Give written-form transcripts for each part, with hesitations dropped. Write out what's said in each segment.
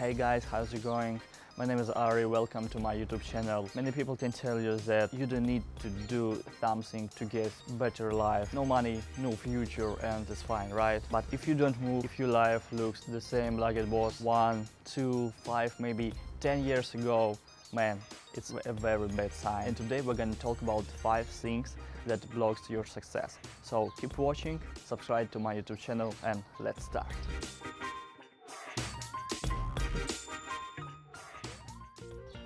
Hey guys, how's it going? My name is Ari, welcome to my YouTube channel. Many people can tell you that you don't need to do something to get better life. No money, no future, and it's fine, right? But if you don't move, if your life looks the same like it was 1, 2, 5, maybe 10 years ago, man, it's a very bad sign. And today we're gonna talk about 5 things that blocks your success. So keep watching, subscribe to my YouTube channel, and let's start.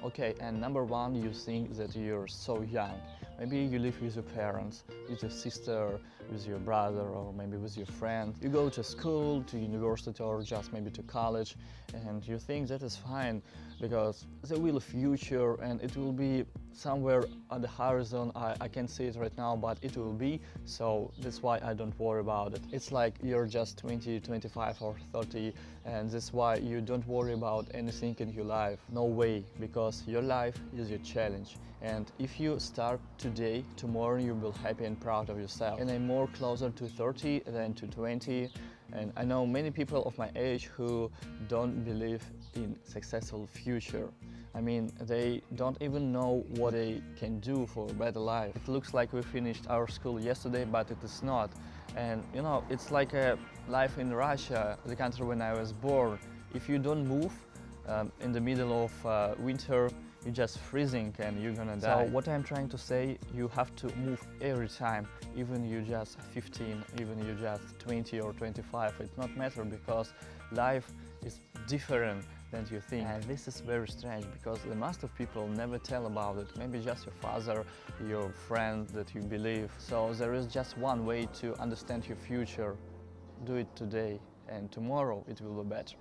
Okay, and number 1, you think that you're so young. Maybe you live with your parents, with your sister, with your brother, or maybe with your friend. You go to school, to university, or just maybe to college, and you think that is fine because there will be a future and it will be somewhere on the horizon. I can't see it right now, but it will be, so that's why I don't worry about it. It's like you're just 20, 25 or 30, and that's why you don't worry about anything in your life. No way, because your life is your challenge. And if you start today, tomorrow you will be happy and proud of yourself. And I'm more closer to 30 than to 20. And I know many people of my age who don't believe in successful future. I mean, they don't even know what they can do for a better life. It looks like we finished our school yesterday, but it is not. And you know, it's like a life in Russia, the country when I was born. If you don't move in the middle of winter, you're just freezing and you're gonna die. So what I'm trying to say, you have to move every time, even you're just 15, even you're just 20 or 25. It not matter because life is different than you think. And this is very strange because the most of people never tell about it. Maybe just your father, your friend that you believe. So there is just one way to understand your future. Do it today and tomorrow it will be better.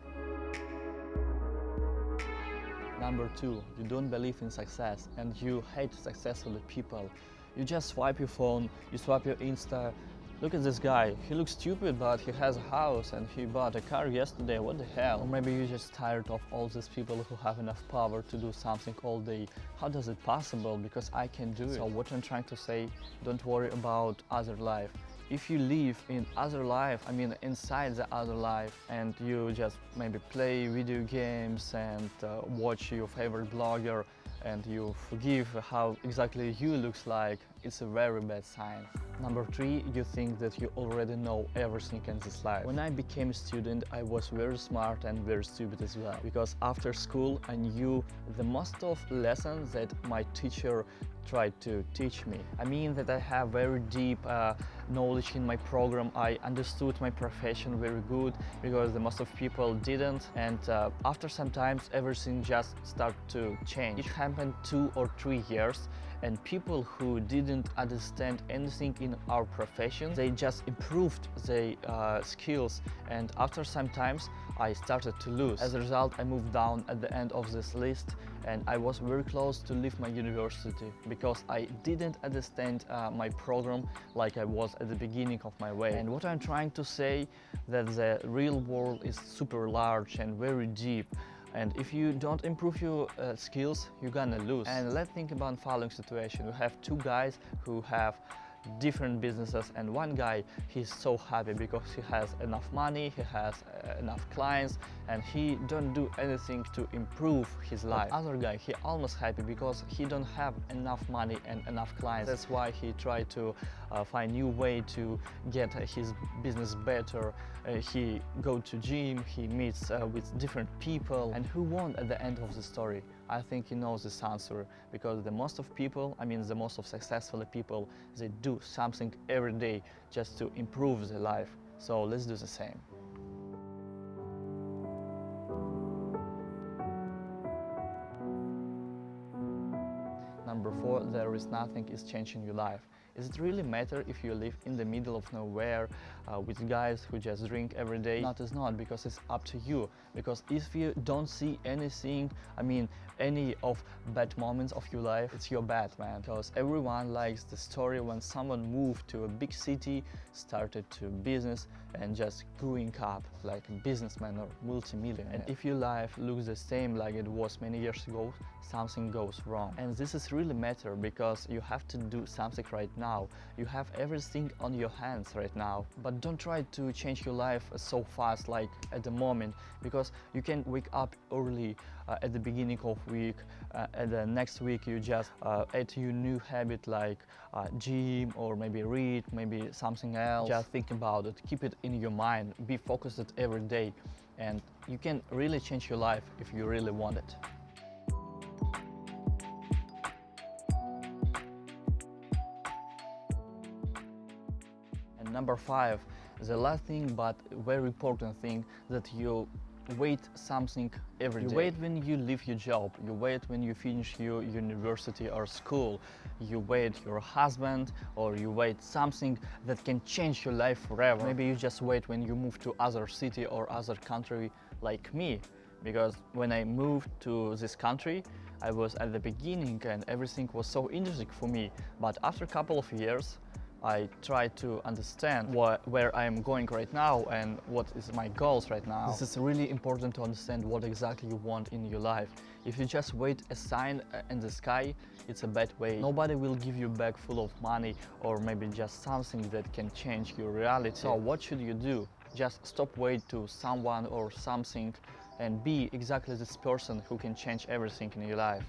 Number 2, you don't believe in success and you hate successful people. You just swipe your phone, you swipe your Insta. Look at this guy, he looks stupid but he has a house and he bought a car yesterday, what the hell? Or maybe you're just tired of all these people who have enough power to do something all day. How does it possible? Because I can do it. So what I'm trying to say, don't worry about other life. If you live in other life, I mean inside the other life, and you just maybe play video games and watch your favorite blogger and you forgive how exactly you looks like, it's a very bad sign. Number 3, you think that you already know everything in this life. When I became a student, I was very smart and very stupid as well, because after school I knew the most of lessons that my teacher tried to teach me. I mean that I have very deep knowledge in my program. I understood my profession very good because the most of people didn't, and after some time everything just started to change. It happened 2 or 3 years, and people who didn't understand anything in our profession, they just improved their skills, and after some times I started to lose. As a result, I moved down at the end of this list, and I was very close to leave my university because I didn't understand my program like I was at the beginning of my way. And what I'm trying to say, that the real world is super large and very deep. And if you don't improve your skills, you're gonna lose. And let's think about following situation. We have 2 guys who have different businesses, and one guy, he's so happy because he has enough money, he has enough clients, and he don't do anything to improve his life. Other guy, he almost happy because he don't have enough money and enough clients. That's why he tried to find new way to get his business better. He go to gym, he meets with different people. And who won at the end of the story? I think he knows this answer, because the most of people, I mean the most of successful people, they do something every day just to improve their life. So let's do the same. Number 4, there is nothing is changing your life. Does it really matter if you live in the middle of nowhere with guys who just drink every day? No, it's not, because it's up to you. Because if you don't see anything, I mean any of bad moments of your life, it's your bad, man. Because everyone likes the story when someone moved to a big city, started to business and just growing up like a businessman or multimillionaire. And if your life looks the same like it was many years ago, something goes wrong. And this is really matter, because you have to do something right now. now. You have everything on your hands right now. But don't try to change your life so fast, like at the moment, because you can wake up early at the beginning of week, and the next week you just add your new habit like gym, or maybe read, maybe something else. Just think about it, keep it in your mind, be focused every day, and you can really change your life if you really want it. And number 5, the last thing but very important thing, that you wait something every day. You wait when you leave your job, you wait when you finish your university or school, you wait your husband, or you wait something that can change your life forever. Maybe you just wait when you move to other city or other country like me, because when I moved to this country, I was at the beginning and everything was so interesting for me, but after a couple of years I try to understand where I am going right now and what is my goals right now. This is really important to understand what exactly you want in your life. If you just wait a sign in the sky, it's a bad way. Nobody will give you a bag full of money, or maybe just something that can change your reality. So what should you do? Just stop waiting to someone or something and be exactly this person who can change everything in your life.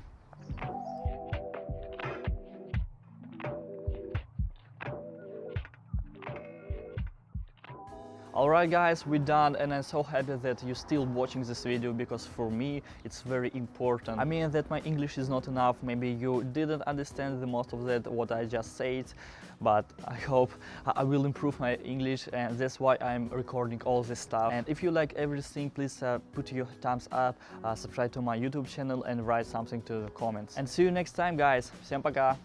Alright guys, we're done, and I'm so happy that you're still watching this video, because for me it's very important. I mean that my English is not enough, maybe you didn't understand the most of that what I just said, but I hope I will improve my English, and that's why I'm recording all this stuff. And if you like everything, please put your thumbs up, subscribe to my YouTube channel and write something to the comments. And see you next time guys. Всем пока!